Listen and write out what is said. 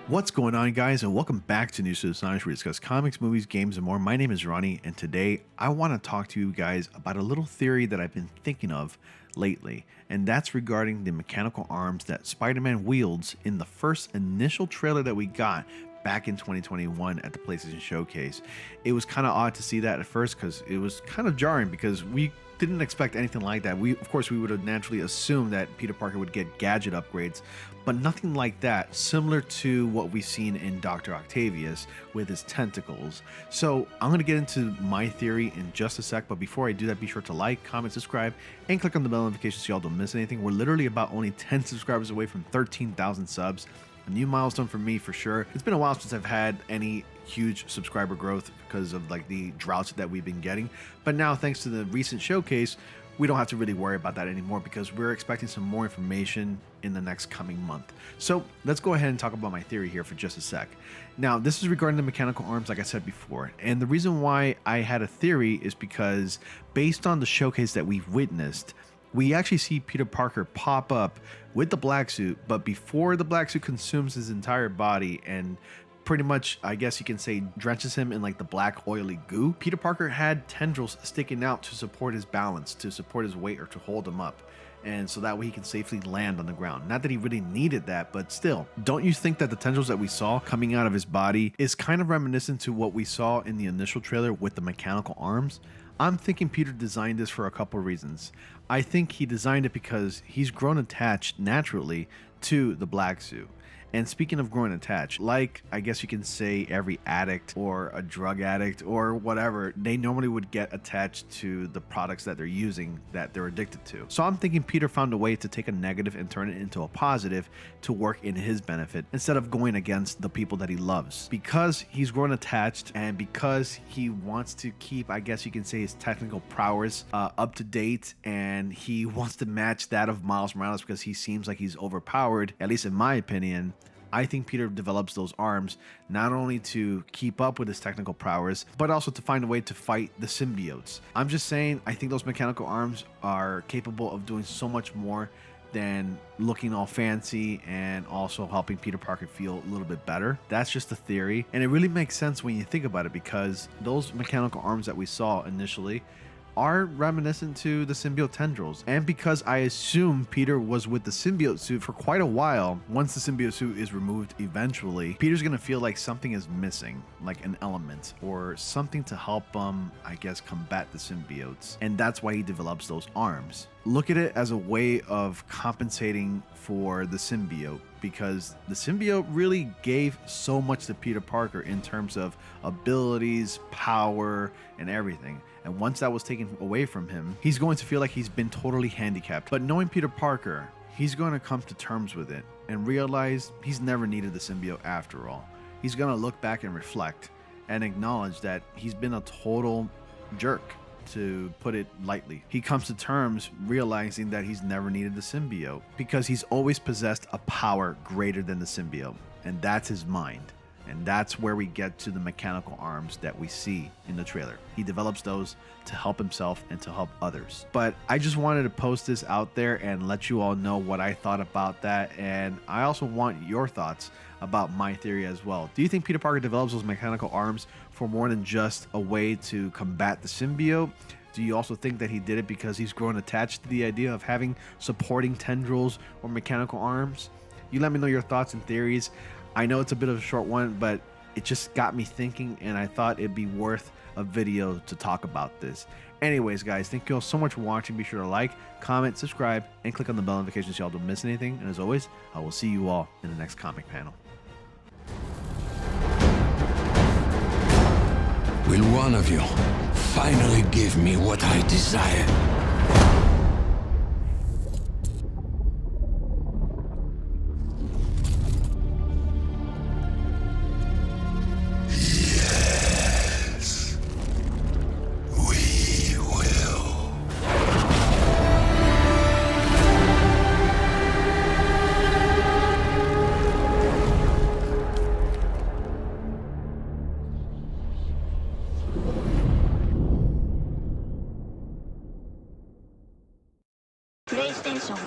What's going on, guys, and welcome back to News to the Science, where we discuss comics, movies, games, and more. My name is Ronnie, and today I want to talk to you guys about a little theory that I've been thinking of lately, and that's regarding the mechanical arms that Spider-Man wields in the first initial trailer that we got back in 2021 at the PlayStation Showcase. It was kind of odd to see that at first because it was kind of jarring because we didn't expect anything like that. Of course, we would have naturally assumed that Peter Parker would get gadget upgrades, but nothing like that, similar to what we've seen in Dr. Octavius with his tentacles. So I'm going to get into my theory in just a sec, but before I do that, be sure to like, comment, subscribe, and click on the bell notification so y'all don't miss anything. We're literally about only 10 subscribers away from 13,000 subs. A new milestone for me for sure. It's been a while since I've had any huge subscriber growth because of like the droughts that we've been getting. But now, thanks to the recent showcase, we don't have to really worry about that anymore because we're expecting some more information in the next coming month. So let's go ahead and talk about my theory here for just a sec. Now, this is regarding the mechanical arms, like I said before. And the reason why I had a theory is because based on the showcase that we've witnessed, we actually see Peter Parker pop up with the black suit, but before the black suit consumes his entire body and pretty much, I guess you can say, drenches him in like the black oily goo, Peter Parker had tendrils sticking out to support his balance, to support his weight, or to hold him up. And so that way he can safely land on the ground. Not that he really needed that, but still. Don't you think that the tendrils that we saw coming out of his body is kind of reminiscent to what we saw in the initial trailer with the mechanical arms? I'm thinking Peter designed this for a couple of reasons. I think he designed it because he's grown attached naturally to the black suit. And speaking of growing attached, like I guess you can say every addict or a drug addict or whatever, they normally would get attached to the products that they're using that they're addicted to. So I'm thinking Peter found a way to take a negative and turn it into a positive to work in his benefit instead of going against the people that he loves. Because he's grown attached and because he wants to keep, I guess you can say, his technical prowess up to date, and he wants to match that of Miles Morales because he seems like he's overpowered, at least in my opinion. I think Peter develops those arms not only to keep up with his technical prowess, but also to find a way to fight the symbiotes. I'm just saying, I think those mechanical arms are capable of doing so much more than looking all fancy and also helping Peter Parker feel a little bit better. That's just a theory, and it really makes sense when you think about it because those mechanical arms that we saw initially are reminiscent to the symbiote tendrils. And because I assume Peter was with the symbiote suit for quite a while, once the symbiote suit is removed eventually, Peter's gonna feel like something is missing, like an element or something to help I guess, combat the symbiotes. And that's why he develops those arms. Look at it as a way of compensating for the symbiote, because the symbiote really gave so much to Peter Parker in terms of abilities, power, and everything. And once that was taken away from him, he's going to feel like he's been totally handicapped. But knowing Peter Parker, he's going to come to terms with it and realize he's never needed the symbiote after all. He's going to look back and reflect and acknowledge that he's been a total jerk, to put it lightly. He comes to terms realizing that he's never needed the symbiote because he's always possessed a power greater than the symbiote, and that's his mind. And that's where we get to the mechanical arms that we see in the trailer. He develops those to help himself and to help others. But I just wanted to post this out there and let you all know what I thought about that. And I also want your thoughts about my theory as well. Do you think Peter Parker develops those mechanical arms for more than just a way to combat the symbiote? Do you also think that he did it because he's grown attached to the idea of having supporting tendrils or mechanical arms? You let me know your thoughts and theories. I know it's a bit of a short one, but it just got me thinking, and I thought it'd be worth a video to talk about this. Anyways, guys, thank you all so much for watching. Be sure to like, comment, subscribe, and click on the bell notification so y'all don't miss anything. And as always, I will see you all in the next comic panel. Will one of you finally give me what I desire? PlayStation